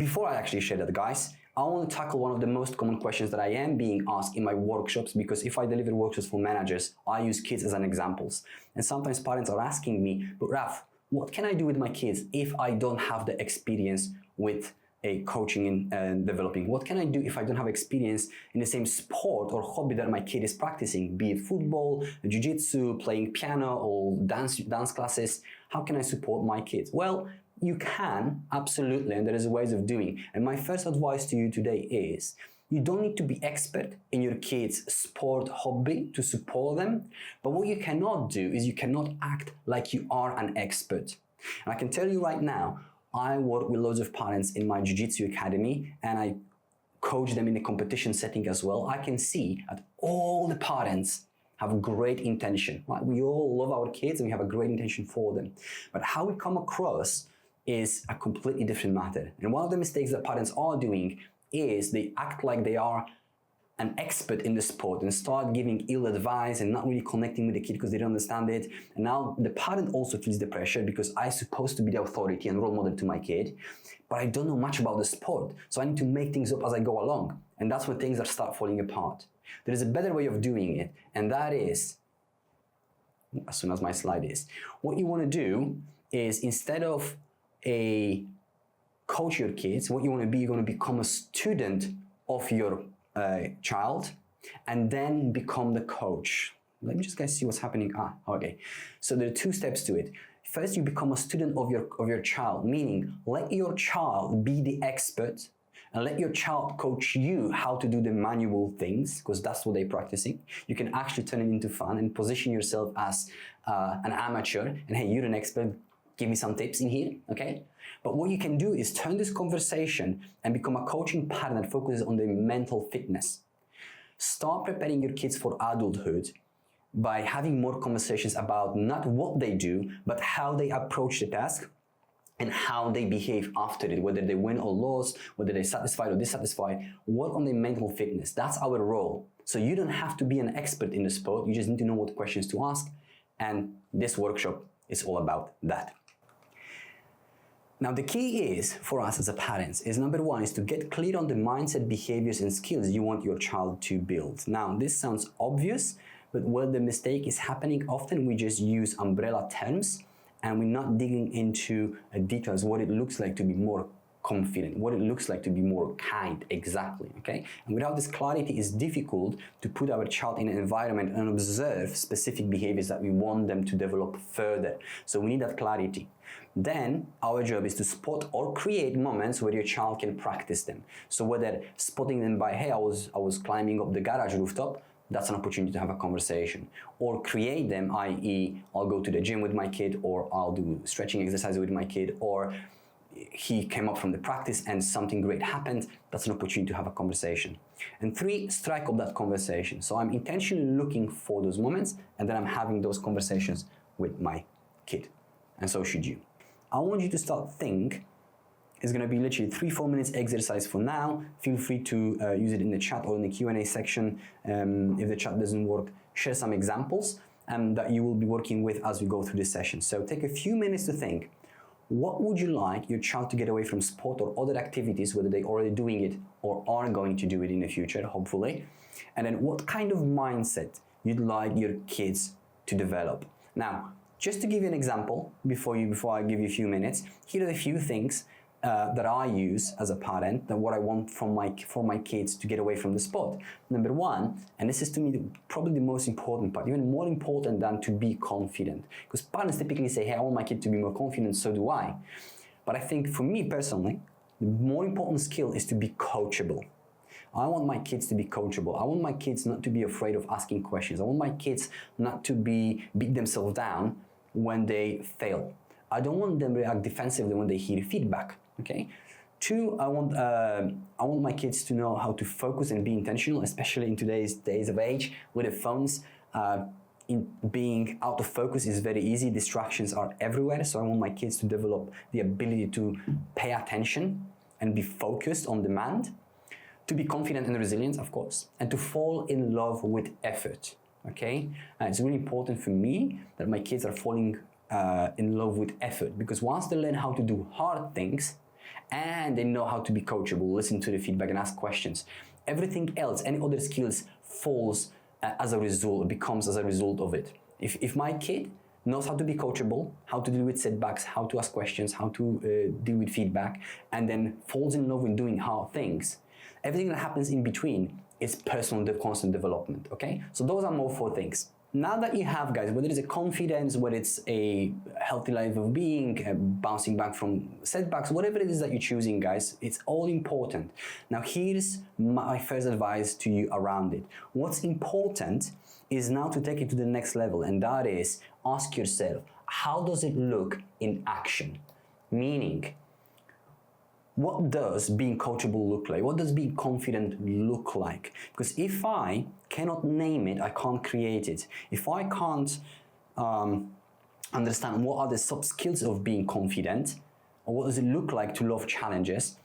before I actually share that, guys, I want to tackle one of the most common questions that I am being asked in my workshops, because if I deliver workshops for managers, I use kids as an examples. And sometimes parents are asking me, but Raf, what can I do with my kids if I don't have the experience with a coaching and developing? What can I do if I don't have experience in the same sport or hobby that my kid is practicing, be it football, jiu-jitsu, playing piano, or dance classes? How can I support my kids? Well, you can, absolutely, and there is ways of doing. And my first advice to you today is, you don't need to be expert in your kids' sport hobby to support them, but what you cannot do is you cannot act like you are an expert. And I can tell you right now, I work with loads of parents in my Jiu-Jitsu academy, and I coach them in a competition setting as well. I can see that all the parents have great intention, right? We all love our kids and we have a great intention for them. But how we come across is a completely different matter. And one of the mistakes that parents are doing is they act like they are an expert in the sport and start giving ill advice and not really connecting with the kid because they don't understand it. And now the parent also feels the pressure, because I'm supposed to be the authority and role model to my kid, but I don't know much about the sport. So I need to make things up as I go along. And that's when things start falling apart. There is a better way of doing it, and that is, as soon as my slide is, what you want to do is, instead of a coach your kids, what you want to be, you're going to become a student of your child, and then become the coach. Let me just guys see what's happening. Okay. So there are two steps to it. First, you become a student of your child, meaning let your child be the expert and let your child coach you how to do the manual things, because that's what they're practicing. You can actually turn it into fun and position yourself as an amateur, and hey, you're an expert, give me some tips in here, okay? But what you can do is turn this conversation and become a coaching partner that focuses on their mental fitness. Start preparing your kids for adulthood by having more conversations about not what they do, but how they approach the task and how they behave after it, whether they win or lose, whether they're satisfied or dissatisfied. Work on their mental fitness. That's our role. So you don't have to be an expert in the sport, you just need to know what questions to ask, and this workshop is all about that. Now, the key is, for us as a parents, is number one, is to get clear on the mindset, behaviors, and skills you want your child to build. Now, this sounds obvious, but where the mistake is happening, often we just use umbrella terms and we're not digging into details, what it looks like to be more confident, what it looks like to be more kind, exactly, okay? And without this clarity, it's difficult to put our child in an environment and observe specific behaviors that we want them to develop further. So we need that clarity. Then our job is to spot or create moments where your child can practice them. So whether spotting them by, hey, I was climbing up the garage rooftop, that's an opportunity to have a conversation. Or create them, i.e. I'll go to the gym with my kid, or I'll do stretching exercises with my kid, or he came up from the practice and something great happened. That's an opportunity to have a conversation. And three, strike up that conversation. So I'm intentionally looking for those moments, and then I'm having those conversations with my kid. And so should you. I want you to start think. It's going to be literally 3-4 minutes exercise for now. Feel free to use it in the chat or in the Q&A section. If the chat doesn't work, share some examples that you will be working with as we go through this session. So take a few minutes to think. What would you like your child to get away from sport or other activities, whether they're already doing it or are going to do it in the future, hopefully? And then what kind of mindset you'd like your kids to develop? Now, just to give you an example, before I give you a few minutes, here are the few things that I use as a parent, that what I want from my kids to get away from the sport. Number one, and this is to me probably the most important part, even more important than to be confident, because parents typically say, hey, I want my kid to be more confident, so do I. But I think for me personally, the more important skill is to be coachable. I want my kids to be coachable. I want my kids not to be afraid of asking questions. I want my kids not to beat themselves down when they fail. I don't want them to react defensively when they hear feedback. Okay. Two, I want my kids to know how to focus and be intentional, especially in today's days of age with the phones. Being out of focus is very easy. Distractions are everywhere. So I want my kids to develop the ability to pay attention and be focused on demand, to be confident and resilient, of course, and to fall in love with effort. Okay. It's really important for me that my kids are falling in love with effort, because once they learn how to do hard things, and they know how to be coachable, listen to the feedback and ask questions. Everything else, any other skills falls as a result, becomes as a result of it. If my kid knows how to be coachable, how to deal with setbacks, how to ask questions, how to deal with feedback, and then falls in love with doing hard things, everything that happens in between is personal constant development, okay? So those are more 4 things. Now that you have, guys, whether it's a confidence, whether it's a healthy life of being, bouncing back from setbacks, whatever it is that you're choosing, guys, it's all important. Now, here's my first advice to you around it. What's important is now to take it to the next level, and that is ask yourself, how does it look in action? Meaning, what does being coachable look like? What does being confident look like? Because if I cannot name it, I can't create it. If I can't understand what are the soft skills of being confident, or what does it look like to love challenges,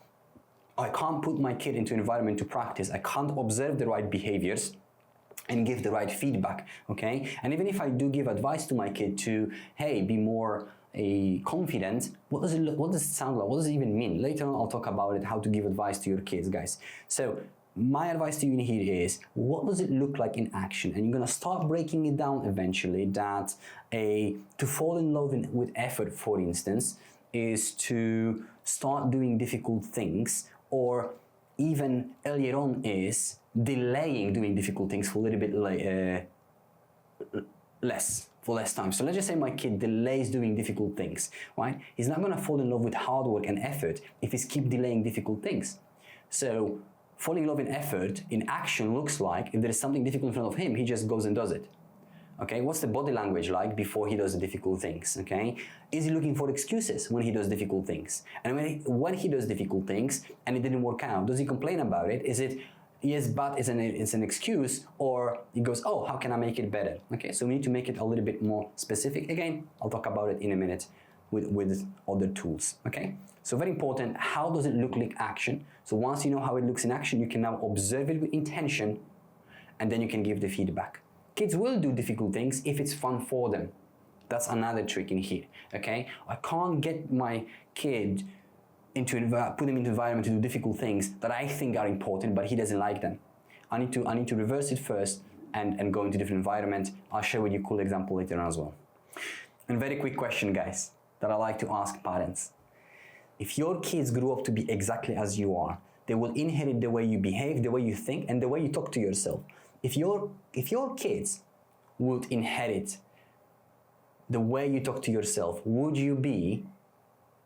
I can't put my kid into an environment to practice. I can't observe the right behaviors and give the right feedback, okay? And even if I do give advice to my kid to, hey, be more confident, what does it look, what does it sound like? What does it even mean? Later on, I'll talk about it, how to give advice to your kids, guys. So my advice to you in here is, what does it look like in action? And you're gonna start breaking it down eventually, that to fall in love with effort, for instance, is to start doing difficult things, or even earlier on is delaying doing difficult things for a little bit for less time. So let's just say my kid delays doing difficult things, right? He's not gonna fall in love with hard work and effort if he's keep delaying difficult things. So falling in love in effort, in action, looks like if there is something difficult in front of him, he just goes and does it. Okay, what's the body language like before he does the difficult things? Okay, is he looking for excuses when he does difficult things? And when he does difficult things and it didn't work out, does he complain about it? Is it, yes, but it's an excuse, or he goes, oh, how can I make it better? Okay, so we need to make it a little bit more specific. Again, I'll talk about it in a minute with other tools, okay? So very important, how does it look like action? So once you know how it looks in action, you can now observe it with intention, and then you can give the feedback. Kids will do difficult things if it's fun for them. That's another trick in here, okay? I can't get my kid put him into environment to do difficult things that I think are important, but he doesn't like them. I need to reverse it first and go into different environment. I'll share with you a cool example later on as well. And very quick question, guys, that I like to ask parents. If your kids grew up to be exactly as you are, they will inherit the way you behave, the way you think, and the way you talk to yourself. If your kids would inherit the way you talk to yourself, would you be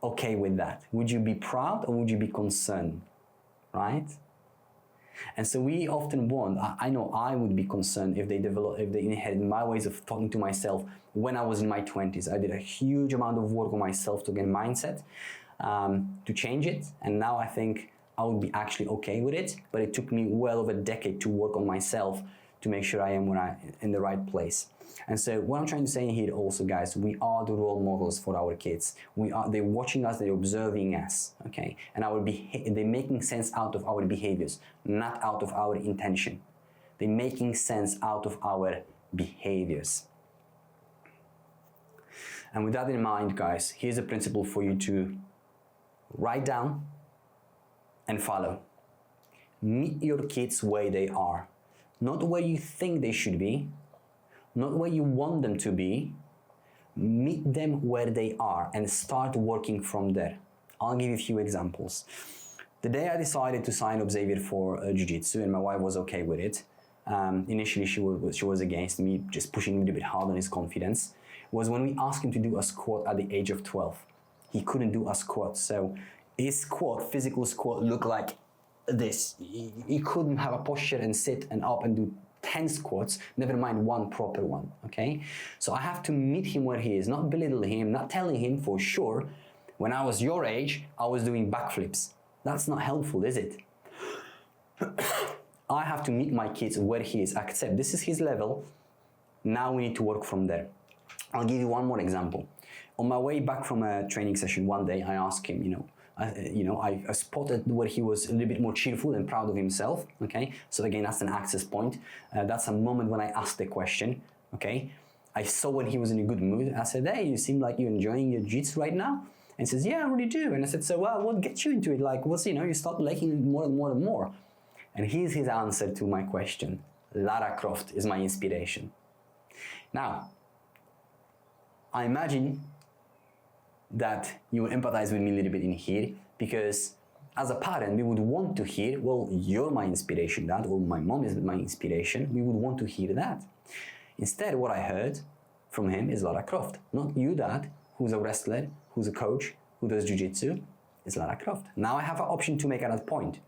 okay with that? Would you be proud, or would you be concerned, right? And so we often want, I know I would be concerned if they inherit my ways of talking to myself when I was in my 20s. I did a huge amount of work on myself to get mindset, to change it. And now I think I would be actually okay with it, but it took me well over a decade to work on myself to make sure I am in the right place. And so what I'm trying to say here also, guys, we are the role models for our kids. They're watching us, they're observing us, okay? And they're making sense out of our behaviors, not out of our intention. They're making sense out of our behaviors. And with that in mind, guys, here's a principle for you to write down and follow. Meet your kids where they are. Not where you think they should be, not where you want them to be. Meet them where they are and start working from there. I'll give you a few examples. The day I decided to sign up Xavier for Jiu-Jitsu, and my wife was okay with it, initially she was against me just pushing a little bit hard on his confidence, was when we asked him to do a squat at the age of 12. He couldn't do a squat, so his squat, physical squat, looked like this. He couldn't have a posture and sit and up and do 10 squats, never mind one proper one, okay? So I have to meet him where he is, not belittle him, not telling him for sure, when I was your age, I was doing backflips. That's not helpful, is it? I have to meet my kids where he is, accept this is his level, now we need to work from there. I'll give you one more example. On my way back from a training session one day, I asked him, I spotted where he was a little bit more cheerful and proud of himself, okay? So again, that's an access point. That's a moment when I asked the question, okay? I saw when he was in a good mood. I said, hey, you seem like you're enjoying your jiu-jitsu right now. And he says, yeah, I really do. And I said, so well, what gets you into it? Like, what's, you start liking it more and more and more. And here's his answer to my question. Lara Croft is my inspiration. Now, I imagine that you will empathize with me a little bit in here, because as a parent, we would want to hear, well, you're my inspiration, Dad, or my mom is my inspiration. We would want to hear that. Instead, what I heard from him is Lara Croft. Not you, Dad, who's a wrestler, who's a coach, who does jiu-jitsu. It's Lara Croft. Now I have an option to make another point.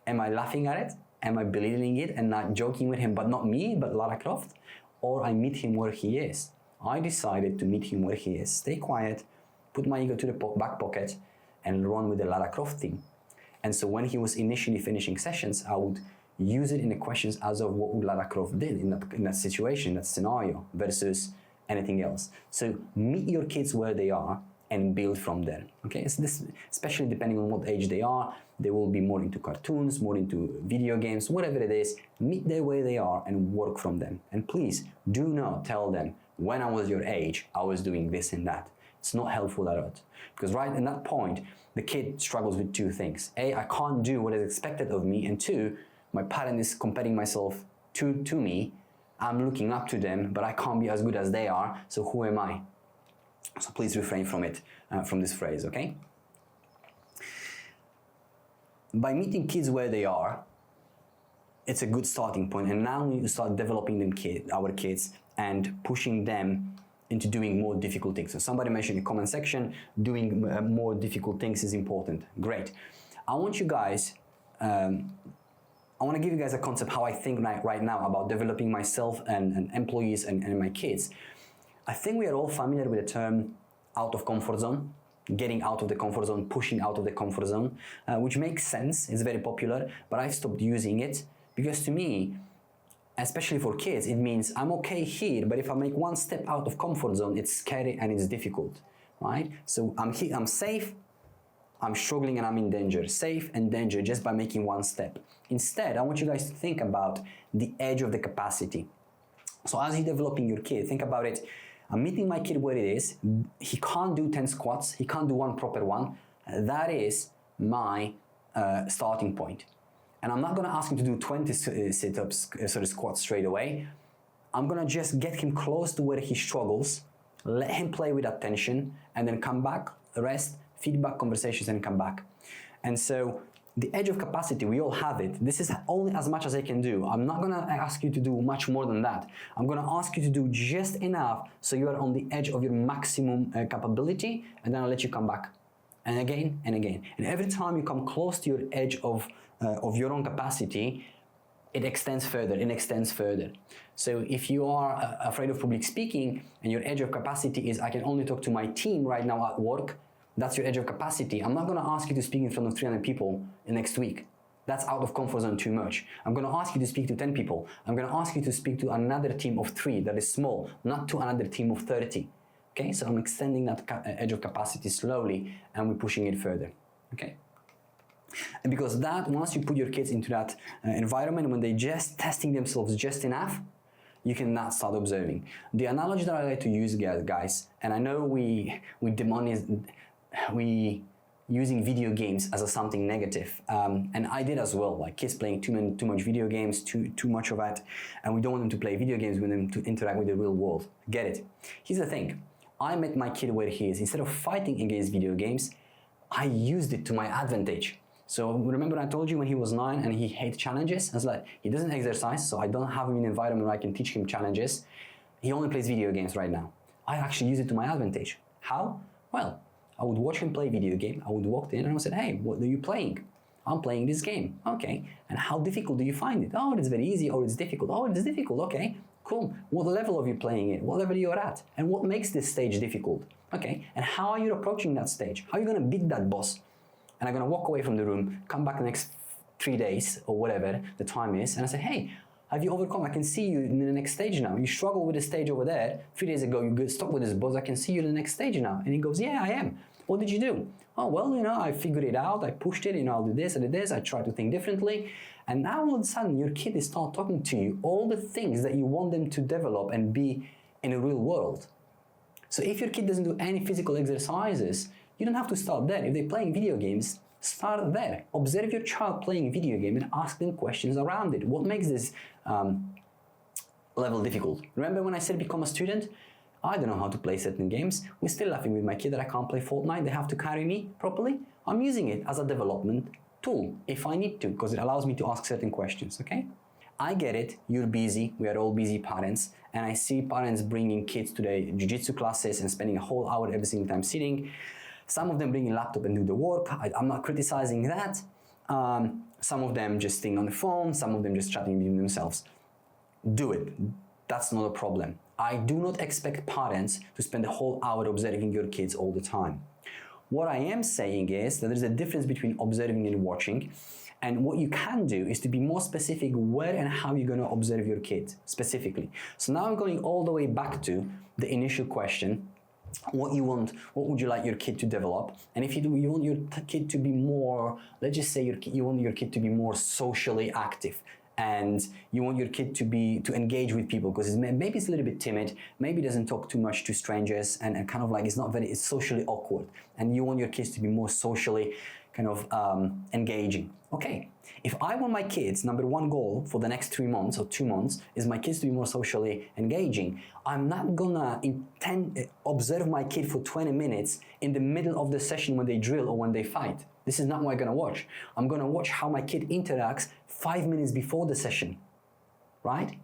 Am I laughing at it? Am I belittling it and not joking with him, but not me, but Lara Croft? Or I meet him where he is. I decided to meet him where he is. Stay quiet, put my ego to the back pocket, and run with the Lara Croft theme. And so when he was initially finishing sessions, I would use it in the questions as of what would Lara Croft did in that situation, that scenario, versus anything else. So meet your kids where they are and build from there. Okay, so this, especially depending on what age they are, they will be more into cartoons, more into video games, whatever it is. Meet them where they are and work from them. And please do not tell them, when I was your age, I was doing this and that. It's not helpful at all. Because right in that point, the kid struggles with two things. A, I can't do what is expected of me, and two, my parent is comparing myself to me. I'm looking up to them, but I can't be as good as they are, so who am I? So please refrain from it, from this phrase, okay? By meeting kids where they are, it's a good starting point, and now we need to start developing our kids and pushing them into doing more difficult things. So somebody mentioned in the comment section, doing more difficult things is important. Great. I want you guys, I want to give you guys a concept how I think right now about developing myself and employees and my kids. I think we are all familiar with the term out of comfort zone, getting out of the comfort zone, pushing out of the comfort zone, which makes sense. It's very popular, but I've stopped using it because to me, especially for kids, it means I'm okay here, but if I make one step out of comfort zone, it's scary and it's difficult, right? So I'm here, I'm safe, I'm struggling and I'm in danger. Safe and danger just by making one step. Instead, I want you guys to think about the edge of the capacity. So as you're developing your kid, think about it. I'm meeting my kid where it is. He can't do 10 squats. He can't do one proper one. That is my starting point. And I'm not going to ask him to do 20 sit-ups, squats straight away. I'm going to just get him close to where he struggles, let him play with that tension, and then come back, rest, feedback, conversations, and come back. And so the edge of capacity, we all have it. This is only as much as I can do. I'm not going to ask you to do much more than that. I'm going to ask you to do just enough so you are on the edge of your maximum capability, and then I'll let you come back. And again, and again. And every time you come close to your edge of your own capacity, it extends further, it extends further. So if you are afraid of public speaking and your edge of capacity is, I can only talk to my team right now at work, that's your edge of capacity. I'm not going to ask you to speak in front of 300 people next week. That's out of comfort zone too much. I'm going to ask you to speak to 10 people. I'm going to ask you to speak to another team of 3 that is small, not to another team of 30. Okay, so I'm extending that edge of capacity slowly and we're pushing it further. Okay. And because that, once you put your kids into that environment, when they're just testing themselves just enough, you cannot start observing. The analogy that I like to use, guys, and I know we using video games as something negative, and I did as well, like kids playing too much video games, too much of that, and we don't want them to play video games, we want them to interact with the real world. Get it? Here's the thing, I met my kid where he is. Instead of fighting against video games, I used it to my advantage. So remember I told you when he was 9 and he hates challenges? I was like, he doesn't exercise, so I don't have him in an environment where I can teach him challenges. He only plays video games right now. I actually use it to my advantage. How? Well, I would watch him play video game. I would walk in and I would say, hey, what are you playing? I'm playing this game. Okay. And how difficult do you find it? Oh, it's very easy. Oh, it's difficult. Oh, it's difficult. Okay, cool. What level are you playing it? What level are you at? And what makes this stage difficult? Okay. And how are you approaching that stage? How are you going to beat that boss? And I'm going to walk away from the room, come back the next 3 days or whatever the time is. And I say, hey, have you overcome? I can see you in the next stage now. You struggle with the stage over there. 3 days ago, you got stuck with this boss. I can see you in the next stage now. And he goes, yeah, I am. What did you do? Oh, well, I figured it out. I pushed it, I'll do this, I did this. I tried to think differently. And now all of a sudden, your kid is start talking to you all the things that you want them to develop and be in a real world. So if your kid doesn't do any physical exercises, You don't have to start there. If they're playing video games, start there. Observe your child playing a video game and ask them questions around it. What makes this level difficult? Remember when I said become a student? I don't know how to play certain games. We're still laughing with my kid that I can't play Fortnite. They have to carry me properly. I'm using it as a development tool if I need to, because it allows me to ask certain questions, okay? I get it, you're busy, we are all busy parents, and I see parents bringing kids to their jiu-jitsu classes and spending a whole hour every single time sitting. Some of them bring a laptop and do the work. I'm not criticizing that. Some of them just staying on the phone, some of them just chatting with themselves. Do it, that's not a problem. I do not expect parents to spend a whole hour observing your kids all the time. What I am saying is that there's a difference between observing and watching. And what you can do is to be more specific where and how you're going to observe your kid specifically. So now I'm going all the way back to the initial question. What would you like your kid to develop? And if you want your kid to be more, let's just say you want your kid to be more socially active, and you want your kid to engage with people because maybe it's a little bit timid, maybe doesn't talk too much to strangers, and kind of like it's socially awkward, and you want your kids to be more socially kind of engaging. Okay, if I want my kids, number one goal for the next 3 months or 2 months is my kids to be more socially engaging, I'm not gonna observe my kid for 20 minutes in the middle of the session when they drill or when they fight. This is not what I'm gonna watch. I'm gonna watch how my kid interacts 5 minutes before the session, right?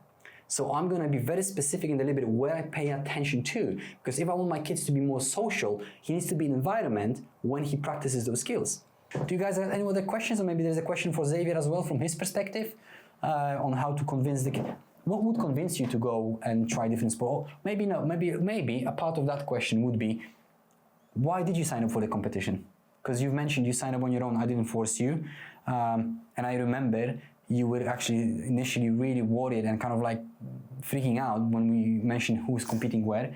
So I'm gonna be very specific in the little bit where I pay attention to, because if I want my kids to be more social, he needs to be in an environment when he practices those skills. Do you guys have any other questions? Or maybe there's a question for Xavier as well from his perspective on how to convince the kid. What would convince you to go and try different sports? Maybe no, maybe a part of that question would be, why did you sign up for the competition? Because you've mentioned you signed up on your own, I didn't force you. And I remember you were actually initially really worried and kind of like freaking out when we mentioned who's competing where.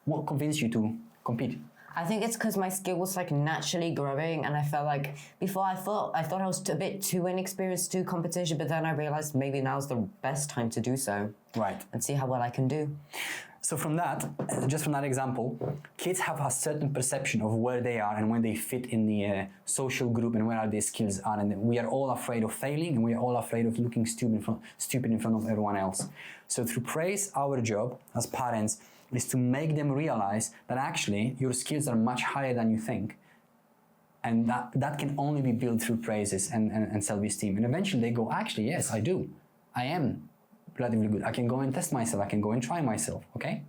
What convinced you to compete? I think it's because my skill was like naturally growing, and I felt like before I thought I was a bit too inexperienced to do competition, but then I realized maybe now's the best time to do so. Right. And see how well I can do. So from that, just from that example, kids have a certain perception of where they are and when they fit in the social group and where are their skills are. And we are all afraid of failing, and we are all afraid of looking stupid in front of everyone else. So through praise, our job as parents is to make them realize that actually your skills are much higher than you think. And that can only be built through praises and self-esteem. And eventually they go, actually, yes, I do. I am relatively good. I can go and test myself. I can go and try myself, okay?